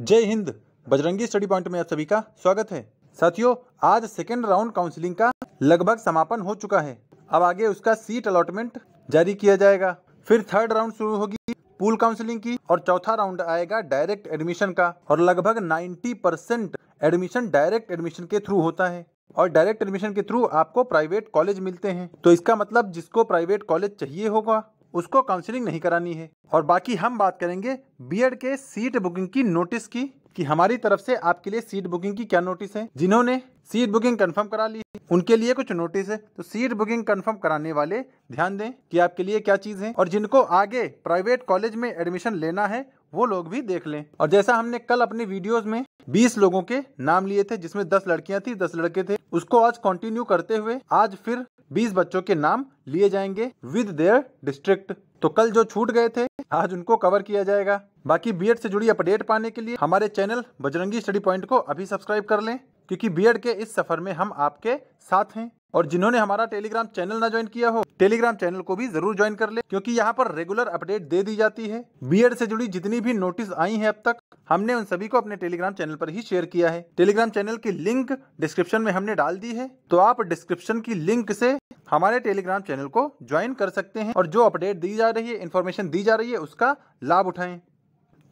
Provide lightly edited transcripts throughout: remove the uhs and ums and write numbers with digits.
जय Hind. Bajrangi study point में आप सभी का स्वागत है। साथियों, आज सेकेंड राउंड काउंसलिंग का लगभग समापन हो चुका है। अब आगे उसका सीट अलॉटमेंट जारी किया जाएगा। फिर थर्ड राउंड शुरू होगी पूल काउंसलिंग की और चौथा राउंड आएगा डायरेक्ट एडमिशन का। और लगभग 90% एडमिशन डायरेक्ट एडमिशन के थ्रू होता है और डायरेक्ट एडमिशन के थ्रू आपको प्राइवेट कॉलेज मिलते हैं। तो इसका मतलब जिसको प्राइवेट कॉलेज चाहिए होगा उसको काउंसलिंग नहीं करानी है। और बाकी हम बात करेंगे बीएड के सीट बुकिंग की नोटिस की कि हमारी तरफ से आपके लिए सीट बुकिंग की क्या नोटिस है। जिन्होंने सीट बुकिंग कंफर्म करा ली उनके लिए कुछ नोटिस है। तो सीट बुकिंग कंफर्म कराने वाले ध्यान दें कि आपके लिए क्या चीज है, और जिनको आगे प्राइवेट कॉलेज में एडमिशन लेना है वो लोग भी देख लें। और जैसा हमने कल अपने वीडियोस में 20 लोगों के नाम लिए थे जिसमें 10 लड़कियां थी 10 लड़के थे, उसको आज कंटिन्यू करते हुए आज फिर 20 बच्चों के नाम लिए जाएंगे विद देयर डिस्ट्रिक्ट। तो कल जो छूट गए थे आज उनको कवर किया जाएगा। बाकी बीएड से जुड़ी अपडेट पाने के लिए हमारे चैनल बजरंगी स्टडी पॉइंट को अभी सब्सक्राइब कर लें, क्योंकि बीएड के इस सफर में हम आपके साथ हैं। और जिन्होंने हमारा टेलीग्राम चैनल ना ज्वाइन किया हो, टेलीग्राम चैनल को भी जरूर ज्वाइन कर ले, क्योंकि यहाँ पर रेगुलर अपडेट दे दी जाती है। बीएड से जुड़ी जितनी भी नोटिस आई हैं अब तक हमने उन सभी को अपने टेलीग्राम चैनल पर ही शेयर किया है। टेलीग्राम चैनल की लिंक डिस्क्रिप्शन में हमने डाल दी है, तो आप डिस्क्रिप्शन की लिंक से हमारे टेलीग्राम चैनल को ज्वाइन कर सकते हैं और जो अपडेट दी जा रही है, इन्फॉर्मेशन दी जा रही है, उसका लाभ उठाएं।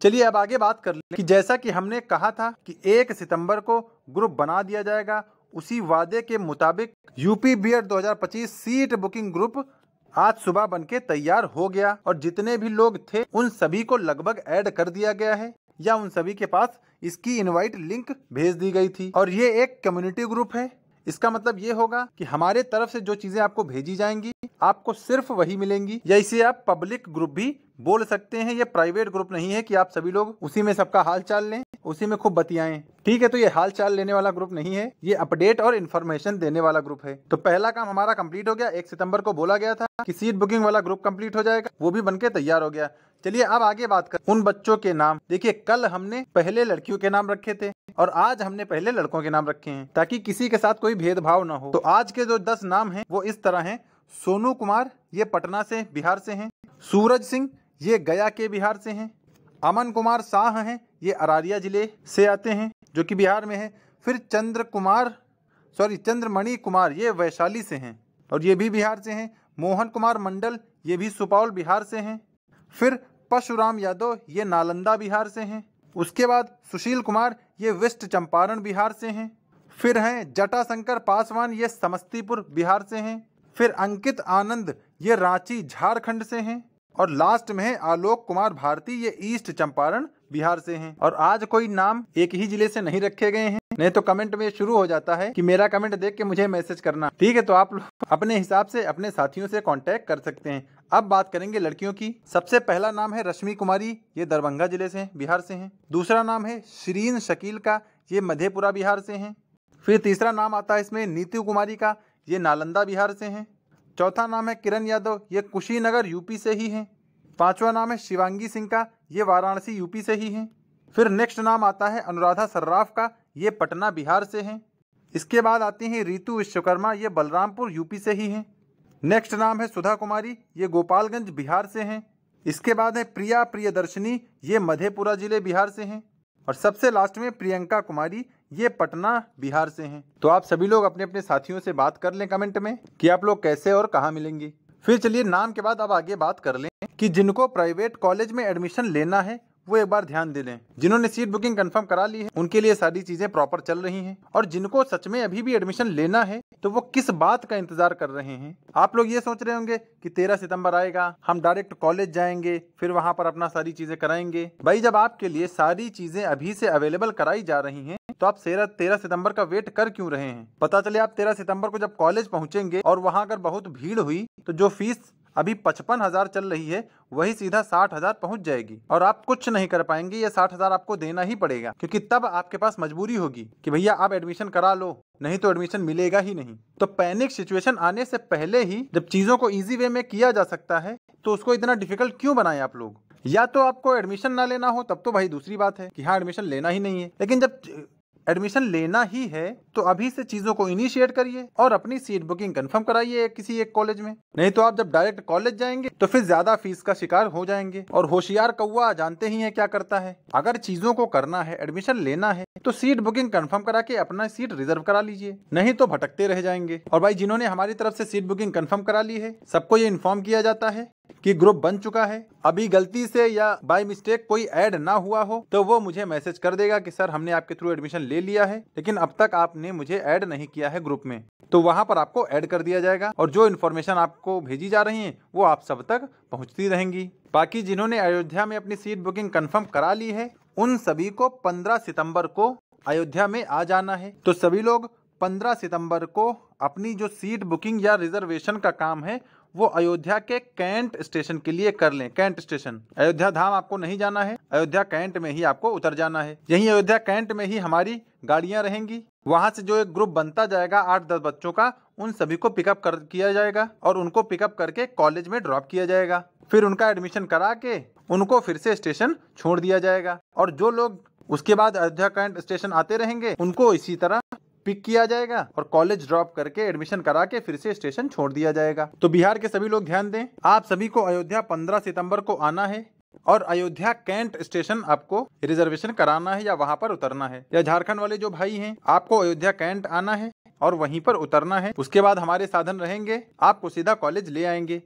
चलिए अब आगे बात कर लें कि जैसा कि हमने कहा था कि 1 सितंबर को ग्रुप बना दिया जाएगा, उसी वादे के मुताबिक UP BEd 2025 seat booking group आज सुबह बनके तैयार हो गया। और जितने भी लोग थे उन सभी को लगभग ऐड कर दिया गया है या उन सभी के पास इसकी इनवाइट लिंक भेज दी गई थी। और ये एक कम्युनिटी ग्रुप है। इसका मतलब ये होगा कि हमारे तरफ से जो चीजें आपको भेजी जाएंगी आपको सिर्फ वही मिलेंगी, या इसे आप पब्लिक ग्रुप भी बोल सकते हैं। ये प्राइवेट ग्रुप नहीं है कि आप सभी लोग उसी में सबका हाल चाल लें, उसी में खूब बतियाएं। ठीक है, तो ये हाल चाल लेने वाला ग्रुप नहीं है, ये अपडेट और इन्फॉर्मेशन देने वाला ग्रुप है। तो पहला काम हमारा कंप्लीट हो गया। 1 सितंबर को बोला गया था कि सीट बुकिंग वाला ग्रुप कंप्लीट हो जाएगा, वो भी बनके तैयार हो गया। चलिए अब आगे बात कर उन बच्चों के नाम। देखिए, कल हमने पहले लड़कियों के नाम रखे थे और आज हमने पहले लड़कों के नाम रखे हैं, ताकि किसी के साथ कोई भेदभाव ना हो। तो आज के जो 10 नाम हैं वो इस तरह हैं। सोनू कुमार, ये पटना से बिहार से हैं। सूरज सिंह, ये गया के बिहार से हैं। अमन कुमार शाह हैं, ये अरारिया जिले से आते हैं जो कि बिहार में है। फिर चंद्रमणि कुमार, ये वैशाली से हैं और ये भी बिहार से हैं। मोहन कुमार मंडल, ये भी सुपौल बिहार से हैं। फिर परशुराम यादव, ये नालंदा बिहार से हैं। उसके बाद सुशील कुमार, ये वेस्ट चंपारण बिहार से हैं। फिर हैं जटाशंकर पासवान, ये समस्तीपुर बिहार से हैं। फिर अंकित आनंद, ये रांची झारखंड से हैं। और लास्ट में है आलोक कुमार भारती, ये ईस्ट चंपारण बिहार से हैं। और आज कोई नाम एक ही जिले से नहीं रखे गए हैं, नहीं तो कमेंट में शुरू हो जाता है कि मेरा कमेंट देख के मुझे मैसेज करना। ठीक है, तो आप अपने हिसाब से अपने साथियों से कांटेक्ट कर सकते हैं। अब बात करेंगे लड़कियों की। सबसे पहला नाम है रश्मि कुमारी, ये दरभंगा जिले से बिहार से हैं। दूसरा नाम है शिरीन शकील का, ये मधेपुरा बिहार से हैं। फिर तीसरा नाम आता है इसमें नीतू कुमारी का, ये नालंदा बिहार से हैं। चौथा नाम है किरण यादव, ये कुशीनगर यूपी से ही हैं। पांचवा नाम है शिवांगी सिंह का, ये वाराणसी यूपी से ही हैं। फिर नेक्स्ट नाम आता है अनुराधा सर्राफ का, ये पटना बिहार से हैं। इसके बाद आती हैं रितु विश्वकर्मा, ये बलरामपुर यूपी से ही हैं। नेक्स्ट नाम है सुधा कुमारी, ये गोपालगंज बिहार से हैं। इसके बाद है प्रिया प्रियदर्शनी, ये मधेपुरा जिले बिहार से हैं। और सबसे लास्ट में प्रियंका कुमारी, ये पटना बिहार से हैं। तो आप सभी लोग अपने अपने साथियों से बात कर लें कमेंट में कि आप लोग कैसे और कहाँ मिलेंगे। फिर चलिए नाम के बाद अब आगे बात कर लें कि जिनको प्राइवेट कॉलेज में एडमिशन लेना है वो एक बार ध्यान दे लें। जिन्होंने सीट बुकिंग कंफर्म करा ली है उनके लिए सारी चीजें प्रॉपर चल रही हैं, और जिनको सच में अभी भी एडमिशन लेना है तो वो किस बात का इंतजार कर रहे हैं। आप लोग ये सोच रहे होंगे कि 13 सितंबर आएगा, हम डायरेक्ट कॉलेज जाएंगे, फिर वहां पर अपना सारी चीजें कराएंगे। भाई, जब आपके लिए सारी चीजें अभी से अवेलेबल कराई जा रही हैं तो आप 13 सितंबर का वेट कर क्यों रहे हैं। पता चले आप 13 सितंबर को जब कॉलेज पहुंचेंगे और वहां अगर बहुत भीड़ हुई तो जो फीस अभी 55,000 चल रही है वही सीधा 60,000 पहुंच जाएगी और आप कुछ नहीं कर पाएंगे। ये 60,000 आपको देना ही पड़ेगा, क्योंकि तब आपके पास मजबूरी होगी कि भैया आप एडमिशन करा लो, नहीं तो एडमिशन मिलेगा ही नहीं। तो पैनिक सिचुएशन आने से पहले ही जब चीजों को इजी वे में किया जा सकता है तो उसको इतना डिफिकल्ट क्यों बनाए आप लोग। या तो आपको एडमिशन ना लेना हो तब तो भाई दूसरी बात है कि हाँ एडमिशन लेना ही नहीं है, लेकिन जब एडमिशन लेना ही है तो अभी से चीजों को इनिशिएट करिए और अपनी सीट बुकिंग कंफर्म कराइए किसी एक कॉलेज में। नहीं तो आप जब डायरेक्ट कॉलेज जाएंगे तो फिर ज्यादा फीस का शिकार हो जाएंगे। और होशियार कौवा जानते ही है क्या करता है। अगर चीजों को करना है, एडमिशन लेना है, तो सीट बुकिंग कंफर्म करा के अपना सीट रिजर्व करा लीजिए, नहीं तो भटकते रह जाएंगे। और भाई जिन्होंने हमारी तरफ से सीट बुकिंग कंफर्म करा ली है, सबको ये इन्फॉर्म किया जाता है कि ग्रुप बन चुका है। अभी गलती से या बाय मिस्टेक कोई ऐड ना हुआ हो तो वो मुझे मैसेज कर देगा कि सर हमने आपके थ्रू एडमिशन ले लिया है, लेकिन अब तक आपने मुझे ऐड नहीं किया है ग्रुप में। तो वहां पर आपको ऐड कर दिया जाएगा और जो इन्फॉर्मेशन आपको भेजी जा रही है वो आप सब तक पहुंचती रहेंगी। बाकी जिन्होंने अयोध्या में अपनी सीट बुकिंग कंफर्म करा ली है, उन सभी को 15 सितंबर को अयोध्या में आ जाना है। तो सभी लोग 15 सितंबर को अपनी जो सीट बुकिंग या रिजर्वेशन का काम है वो अयोध्या के कैंट स्टेशन के लिए कर लें। कैंट स्टेशन, अयोध्या धाम आपको नहीं जाना है, अयोध्या कैंट में ही आपको उतर जाना है। यहीं अयोध्या कैंट में ही हमारी गाड़ियां रहेंगी। वहां से जो एक ग्रुप बनता जाएगा 8-10 बच्चों का, उन सभी को पिकअप किया जाएगा और उनको पिकअप करके कॉलेज में ड्रॉप किया जाएगा। फिर उनका एडमिशन करा के उनको फिर से स्टेशन छोड़ दिया जाएगा। और जो लोग उसके बाद अयोध्या कैंट स्टेशन आते रहेंगे उनको इसी तरह पिक किया जाएगा और कॉलेज ड्रॉप करके एडमिशन करा के फिर से स्टेशन छोड़ दिया जाएगा। तो बिहार के सभी लोग ध्यान दें, आप सभी को अयोध्या 15 सितंबर को आना है और अयोध्या कैंट स्टेशन आपको रिजर्वेशन कराना है या वहां पर उतरना है। या झारखंड वाले जो भाई हैं, आपको अयोध्या कैंट आना है और वहीं पर उतरना है। उसके बाद हमारे साधन रहेंगे, आपको सीधा कॉलेज ले आएंगे।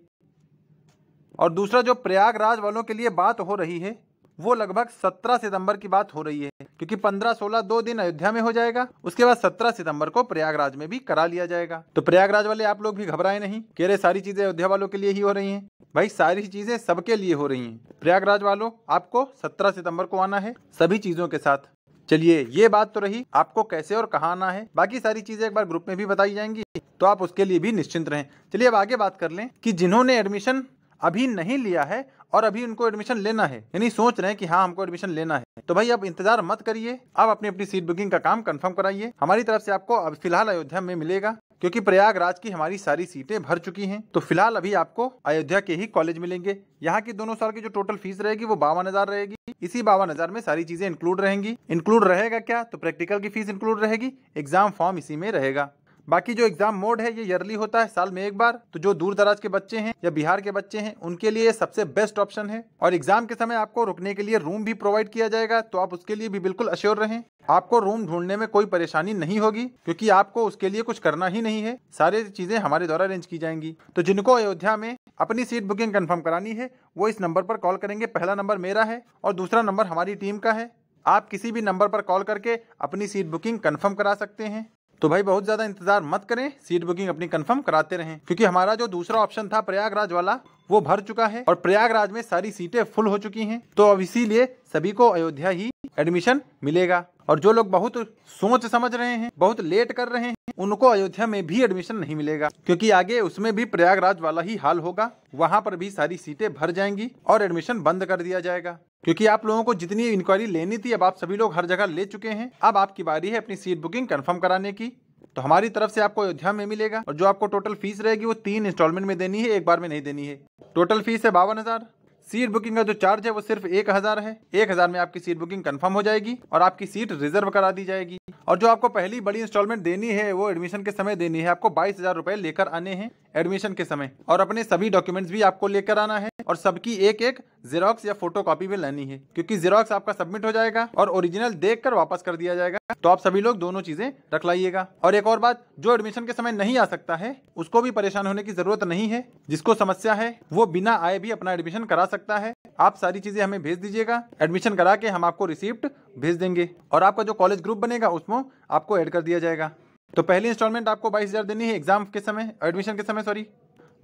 और दूसरा जो प्रयागराज वालों के लिए बात हो रही है वो लगभग 17 सितंबर की बात हो रही है, क्योंकि 15-16 2 दिन अयोध्या में हो जाएगा, उसके बाद 17 सितंबर को प्रयागराज में भी करा लिया जाएगा। तो प्रयागराज वाले आप लोग भी घबराए नहीं, कह रहे सारी चीजें अयोध्या वालों के लिए ही हो रही हैं। भाई सारी चीजें सबके लिए हो रही हैं। प्रयागराज वालों आपको 17 सितंबर को आना है सभी चीजों के साथ। चलिए ये बात तो रही आपको कैसे और कहाँ आना है, बाकी सारी चीजें एक बार ग्रुप में भी बताई जाएंगी, तो आप उसके लिए भी निश्चिंत रहें। चलिए अब आगे बात कर लें कि जिन्होंने एडमिशन अभी नहीं लिया है और अभी उनको एडमिशन लेना है, यानी सोच रहे हैं कि हाँ हमको एडमिशन लेना है, तो भाई अब इंतजार मत करिए, आप अपनी अपनी सीट बुकिंग का काम कंफर्म कराइए। हमारी तरफ से आपको अब फिलहाल अयोध्या में मिलेगा, क्योंकि प्रयागराज की हमारी सारी सीटें भर चुकी हैं। तो फिलहाल अभी आपको अयोध्या के ही कॉलेज मिलेंगे। यहाँ की दोनों साल की जो टोटल फीस रहेगी वो 52,000 रहेगी। इसी 52,000 में सारी चीजें इंक्लूड रहेंगी। इंक्लूड रहेगा क्या, तो प्रैक्टिकल की फीस इंक्लूड रहेगी, एग्जाम फॉर्म इसी में रहेगा। बाकी जो एग्जाम मोड है ये ईयरली होता है, साल में एक बार। तो जो दूर दराज के बच्चे हैं या बिहार के बच्चे हैं उनके लिए सबसे बेस्ट ऑप्शन है। और एग्जाम के समय आपको रुकने के लिए रूम भी प्रोवाइड किया जाएगा, तो आप उसके लिए भी बिल्कुल अश्योर रहें। आपको रूम ढूंढने में कोई परेशानी नहीं होगी, क्योंकि आपको उसके लिए कुछ करना ही नहीं है, सारी चीजें हमारे द्वारा अरेंज की जाएंगी। तो जिनको अयोध्या में अपनी सीट बुकिंग कंफर्म करानी है वो इस नंबर पर कॉल करेंगे। पहला नंबर मेरा है और दूसरा नंबर हमारी टीम का है। आप किसी भी नंबर पर कॉल करके अपनी सीट बुकिंग कंफर्म करा सकते हैं। तो भाई बहुत ज्यादा इंतजार मत करें, सीट बुकिंग अपनी कंफर्म कराते रहें, क्योंकि हमारा जो दूसरा ऑप्शन था प्रयागराज वाला वो भर चुका है और प्रयागराज में सारी सीटें फुल हो चुकी हैं। तो अब इसीलिए सभी को अयोध्या ही एडमिशन मिलेगा। और जो लोग बहुत सोच समझ रहे हैं, बहुत लेट कर रहे हैं, उनको अयोध्या में भी एडमिशन नहीं मिलेगा, क्योंकि आगे उसमें भी प्रयागराज वाला ही हाल होगा। वहां पर भी सारी सीटें भर जाएंगी और एडमिशन बंद कर दिया जाएगा। क्योंकि आप लोगों को जितनी इंक्वायरी लेनी थी अब आप सभी लोग हर जगह ले चुके हैं। अब आपकी बारी है अपनी सीट बुकिंग कंफर्म कराने की। तो हमारी तरफ से आपको अयोध्या में मिलेगा और जो आपको टोटल फीस रहेगी वो 3 इंस्टॉलमेंट में देनी है, एक बार में नहीं देनी है। टोटल फीस है 52,000। सीट बुकिंग का जो चार्ज है वो सिर्फ 1,000 है। 1,000 में आपकी सीट बुकिंग कंफर्म हो जाएगी और आपकी सीट रिजर्व करा दी जाएगी। और जो आपको पहली बड़ी इंस्टॉलमेंट देनी है वो एडमिशन के समय देनी है। आपको 22,000 रुपए लेकर आने हैं एडमिशन के समय, और अपने सभी डॉक्यूमेंट्स भी आपको लेकर आना है और सबकी एक जेरोक्स या फोटो कॉपी भी लेनी है, क्योंकि जेरोक्स आपका सबमिट हो जाएगा और ओरिजिनल देखकर वापस कर दिया जाएगा। तो आप सभी लोग दोनों चीजें रख लाइएगा। और एक और बात, जो एडमिशन के समय नहीं आ सकता है उसको भी परेशान होने की जरूरत नहीं है। जिसको समस्या है वो बिना आए भी अपना एडमिशन करा सकता है। आप सारी चीजें हमें भेज दीजिएगा, एडमिशन करा के हम आपको रिसिप्ट भेज देंगे और आपका जो कॉलेज ग्रुप बनेगा उसमें आपको ऐड कर दिया जाएगा। तो पहली इंस्टॉलमेंट आपको 22,000 देनी है एग्जाम के समय, एडमिशन के समय सॉरी।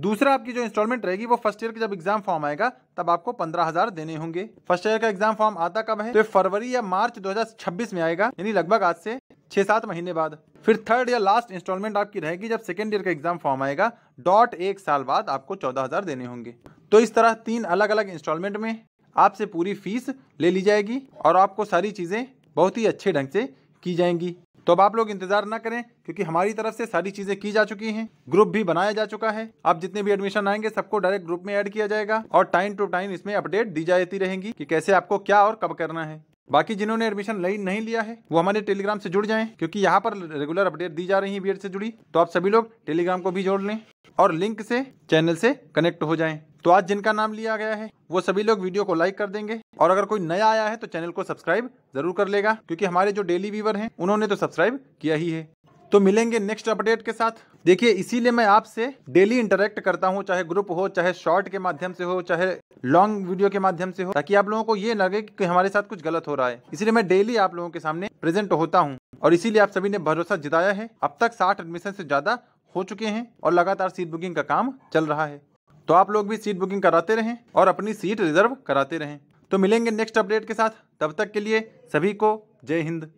दूसरा आपकी जो इंस्टॉलमेंट रहेगी वो फर्स्ट ईयर के जब एग्जाम फॉर्म आएगा तब आपको 15,000 देने होंगे। फर्स्ट ईयर का एग्जाम फॉर्म आता कब है, तो फरवरी या मार्च 2026 में आएगा, यानी लगभग आज से 6-7 महीने बाद। फिर थर्ड या लास्ट इंस्टॉलमेंट आपकी रहेगी जब सेकेंड ईयर का एग्जाम फॉर्म आएगा, 1 साल बाद आपको 14,000 देने होंगे। तो इस तरह 3 अलग अलग इंस्टॉलमेंट में आपसे पूरी फीस ले ली जाएगी और आपको सारी चीजें बहुत ही अच्छे ढंग से की जाएंगी। तो अब आप लोग इंतजार ना करें, क्योंकि हमारी तरफ से सारी चीजें की जा चुकी हैं, ग्रुप भी बनाया जा चुका है। आप जितने भी एडमिशन आएंगे सबको डायरेक्ट ग्रुप में ऐड किया जाएगा और टाइम टू टाइम इसमें अपडेट दी जाती रहेंगी कि कैसे आपको क्या और कब करना है। बाकी जिन्होंने एडमिशन नहीं लिया है वो हमारे टेलीग्राम से जुड़ जाएं, क्योंकि यहाँ पर रेगुलर अपडेट दी जा रही है बीएड से जुड़ी। तो आप सभी लोग टेलीग्राम को भी जोड़ लें और लिंक से चैनल से कनेक्ट हो जाएं। तो आज जिनका नाम लिया गया है वो सभी लोग वीडियो को लाइक कर देंगे, और अगर कोई नया आया है तो चैनल को सब्सक्राइब जरूर कर लेगा, क्योंकि हमारे जो डेली व्यूअर हैं उन्होंने तो सब्सक्राइब किया ही है। तो मिलेंगे नेक्स्ट अपडेट के साथ। देखिए, इसीलिए मैं आपसे डेली इंटरेक्ट करता हूं, चाहे ग्रुप हो, चाहे शॉर्ट के माध्यम से हो, चाहे लॉन्ग वीडियो के माध्यम से हो, ताकि आप लोगों को ये लगे कि हमारे साथ कुछ गलत हो रहा है। इसलिए मैं डेली आप लोगों के सामने प्रेजेंट होता हूं, और इसीलिए आप सभी ने भरोसा जिताया है। अब तक 60 एडमिशन से ज्यादा हो चुके हैं और लगातार सीट बुकिंग का काम चल रहा है। तो आप लोग भी सीट बुकिंग कराते रहें और अपनी सीट रिजर्व कराते रहें। तो मिलेंगे नेक्स्ट अपडेट के साथ, तब तक के लिए सभी को जय हिंद।